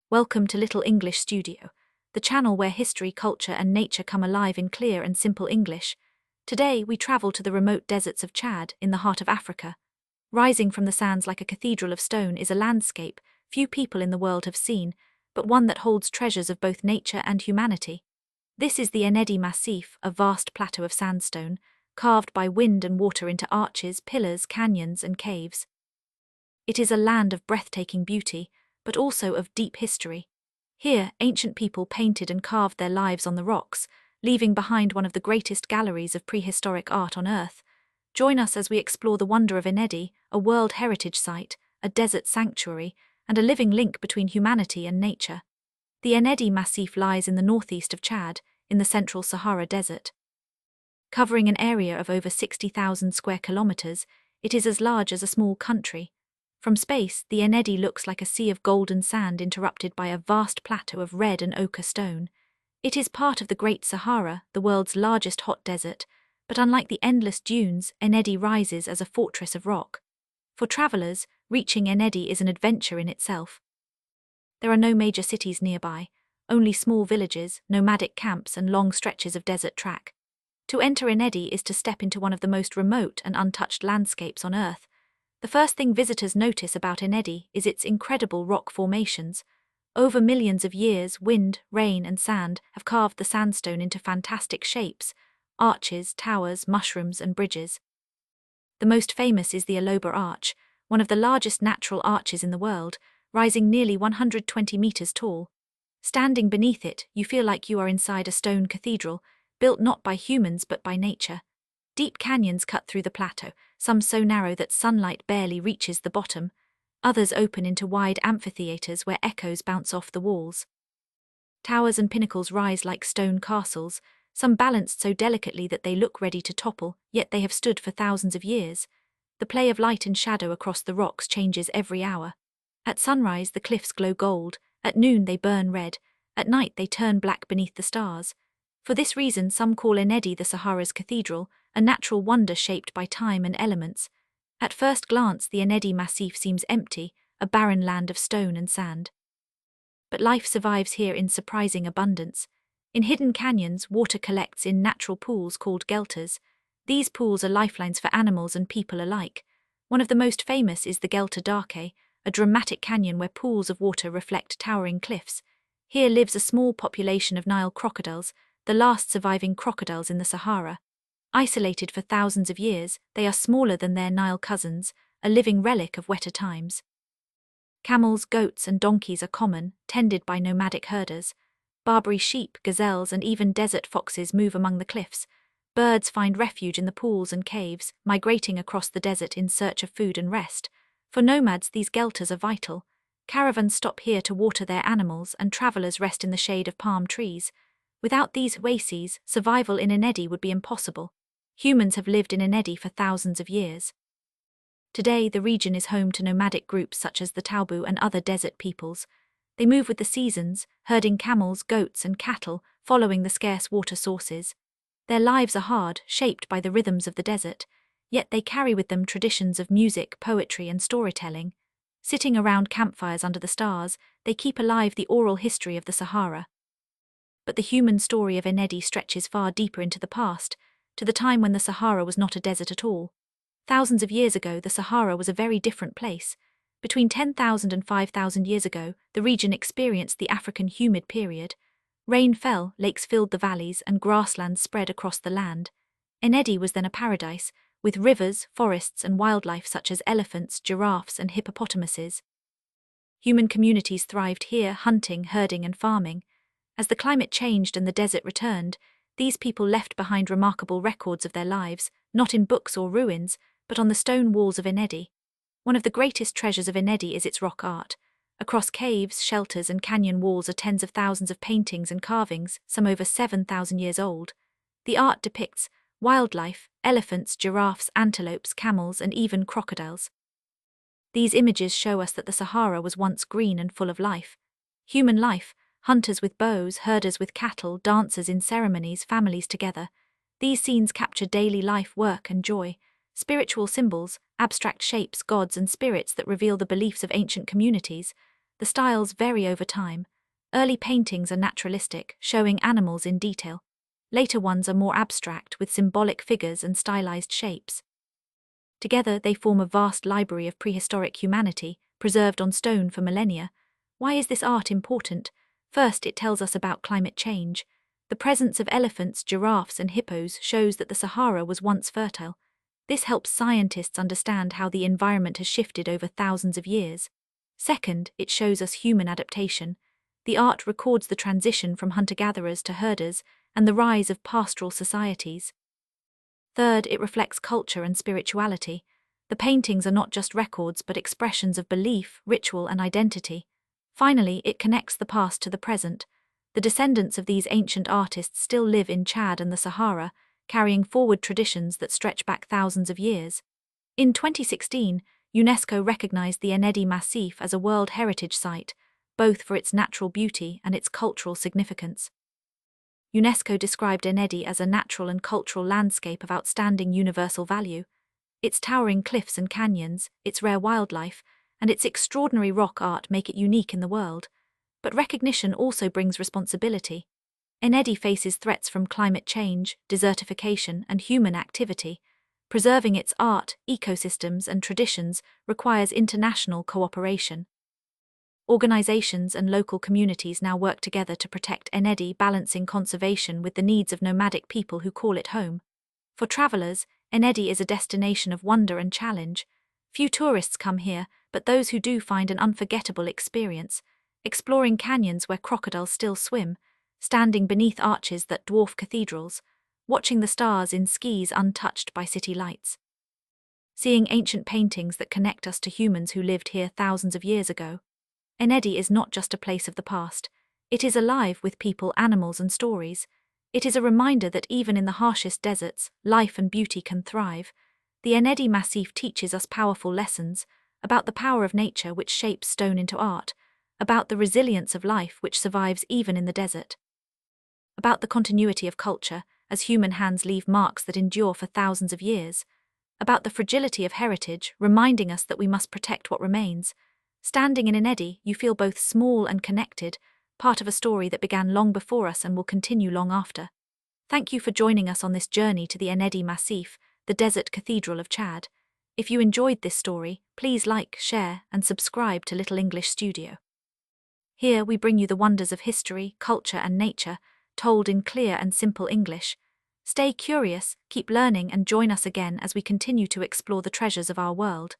Welcome to Little English Studio, the channel where history, culture, and nature come alive in clear and simple English. Today, we travel to the remote deserts of Chad, in the heart of Africa. Rising from the sands like a cathedral of stone is a landscape few people in the world have seen, but one that holds treasures of both nature and humanity. This is the Ennedi Massif, a vast plateau of sandstone, carved by wind and water into arches, pillars, canyons, and caves. It is a land of breathtaking beauty, but also of deep history. Here, ancient people painted and carved their lives on the rocks, leaving behind one of the greatest galleries of prehistoric art on Earth. Join us as we explore the wonder of Ennedi, a World Heritage Site, a desert sanctuary, and a living link between humanity and nature. The Ennedi Massif lies in the northeast of Chad, in the central Sahara Desert. Covering an area of over 60,000 square kilometers, it is as large as a small country. From space, the Ennedi looks like a sea of golden sand interrupted by a vast plateau of red and ochre stone. It is part of the Great Sahara, the world's largest hot desert, but unlike the endless dunes, Ennedi rises as a fortress of rock. For travelers, reaching Ennedi is an adventure in itself. There are no major cities nearby, only small villages, nomadic camps, and long stretches of desert track. To enter Ennedi is to step into one of the most remote and untouched landscapes on Earth. The first thing visitors notice about Ennedi is its incredible rock formations. Over millions of years, wind, rain, and sand have carved the sandstone into fantastic shapes: arches, towers, mushrooms, and bridges. The most famous is the Aloba Arch, one of the largest natural arches in the world, rising nearly 120 meters tall. Standing beneath it, you feel like you are inside a stone cathedral, built not by humans but by nature. Deep canyons cut through the plateau, some so narrow that sunlight barely reaches the bottom. Others open into wide amphitheaters where echoes bounce off the walls. Towers and pinnacles rise like stone castles, some balanced so delicately that they look ready to topple, yet they have stood for thousands of years. The play of light and shadow across the rocks changes every hour. At sunrise, the cliffs glow gold, at noon they burn red, at night they turn black beneath the stars. For this reason, some call Ennedi the Sahara's cathedral, a natural wonder shaped by time and elements. At first glance, the Ennedi Massif seems empty, a barren land of stone and sand. But life survives here in surprising abundance. In hidden canyons, water collects in natural pools called Gueltas. These pools are lifelines for animals and people alike. One of the most famous is the Guelta, a dramatic canyon where pools of water reflect towering cliffs. Here lives a small population of Nile crocodiles, the last surviving crocodiles in the Sahara. Isolated for thousands of years, they are smaller than their Nile cousins, a living relic of wetter times. Camels, goats, and donkeys are common, tended by nomadic herders. Barbary sheep, gazelles, and even desert foxes move among the cliffs. Birds find refuge in the pools and caves, migrating across the desert in search of food and rest. For nomads, these Gueltas are vital. Caravans stop here to water their animals, and travelers rest in the shade of palm trees. Without these oases, survival in Ennedi would be impossible. Humans have lived in Ennedi for thousands of years. Today, the region is home to nomadic groups such as the Taubu and other desert peoples. They move with the seasons, herding camels, goats, and cattle, following the scarce water sources. Their lives are hard, shaped by the rhythms of the desert, yet they carry with them traditions of music, poetry, and storytelling. Sitting around campfires under the stars, they keep alive the oral history of the Sahara. But the human story of Ennedi stretches far deeper into the past, to the time when the Sahara was not a desert at all. Thousands of years ago, the Sahara was a very different place. Between 10,000 and 5,000 years ago, the region experienced the African humid period. Rain fell, lakes filled the valleys, and grasslands spread across the land. Ennedi was then a paradise, with rivers, forests, and wildlife such as elephants, giraffes, and hippopotamuses. Human communities thrived here, hunting, herding, and farming. As the climate changed and the desert returned, these people left behind remarkable records of their lives, not in books or ruins, but on the stone walls of Ennedi. One of the greatest treasures of Ennedi is its rock art. Across caves, shelters, and canyon walls are tens of thousands of paintings and carvings, some over 7,000 years old. The art depicts wildlife, elephants, giraffes, antelopes, camels, and even crocodiles. These images show us that the Sahara was once green and full of life. Human life, hunters with bows, herders with cattle, dancers in ceremonies, families together. These scenes capture daily life, work, and joy. Spiritual symbols, abstract shapes, gods, and spirits that reveal the beliefs of ancient communities. The styles vary over time. Early paintings are naturalistic, showing animals in detail. Later ones are more abstract, with symbolic figures and stylized shapes. Together, they form a vast library of prehistoric humanity, preserved on stone for millennia. Why is this art important? First, it tells us about climate change. The presence of elephants, giraffes, and hippos shows that the Sahara was once fertile. This helps scientists understand how the environment has shifted over thousands of years. Second, it shows us human adaptation. The art records the transition from hunter-gatherers to herders and the rise of pastoral societies. Third, it reflects culture and spirituality. The paintings are not just records but expressions of belief, ritual, and identity. Finally, it connects the past to the present. The descendants of these ancient artists still live in Chad and the Sahara, carrying forward traditions that stretch back thousands of years. In 2016, UNESCO recognized the Ennedi Massif as a World Heritage Site, both for its natural beauty and its cultural significance. UNESCO described Ennedi as a natural and cultural landscape of outstanding universal value. Its towering cliffs and canyons, its rare wildlife, and its extraordinary rock art make it unique in the world. But recognition also brings responsibility. Ennedi faces threats from climate change, desertification, and human activity. Preserving its art, ecosystems, and traditions requires international cooperation. Organizations and local communities now work together to protect Ennedi, balancing conservation with the needs of nomadic people who call it home. For travelers, Ennedi is a destination of wonder and challenge. Few tourists come here, but those who do find an unforgettable experience, exploring canyons where crocodiles still swim, standing beneath arches that dwarf cathedrals, watching the stars in skies untouched by city lights. Seeing ancient paintings that connect us to humans who lived here thousands of years ago. Ennedi is not just a place of the past. It is alive with people, animals, and stories. It is a reminder that even in the harshest deserts, life and beauty can thrive. The Ennedi Massif teaches us powerful lessons about the power of nature which shapes stone into art, about the resilience of life which survives even in the desert, about the continuity of culture as human hands leave marks that endure for thousands of years, about the fragility of heritage, reminding us that we must protect what remains. Standing in Ennedi, you feel both small and connected, part of a story that began long before us and will continue long after. Thank you for joining us on this journey to the Ennedi Massif, the desert cathedral of Chad. If you enjoyed this story, please like, share, and subscribe to Little English Studio. Here we bring you the wonders of history, culture, and nature, told in clear and simple English. Stay curious, keep learning, and join us again as we continue to explore the treasures of our world.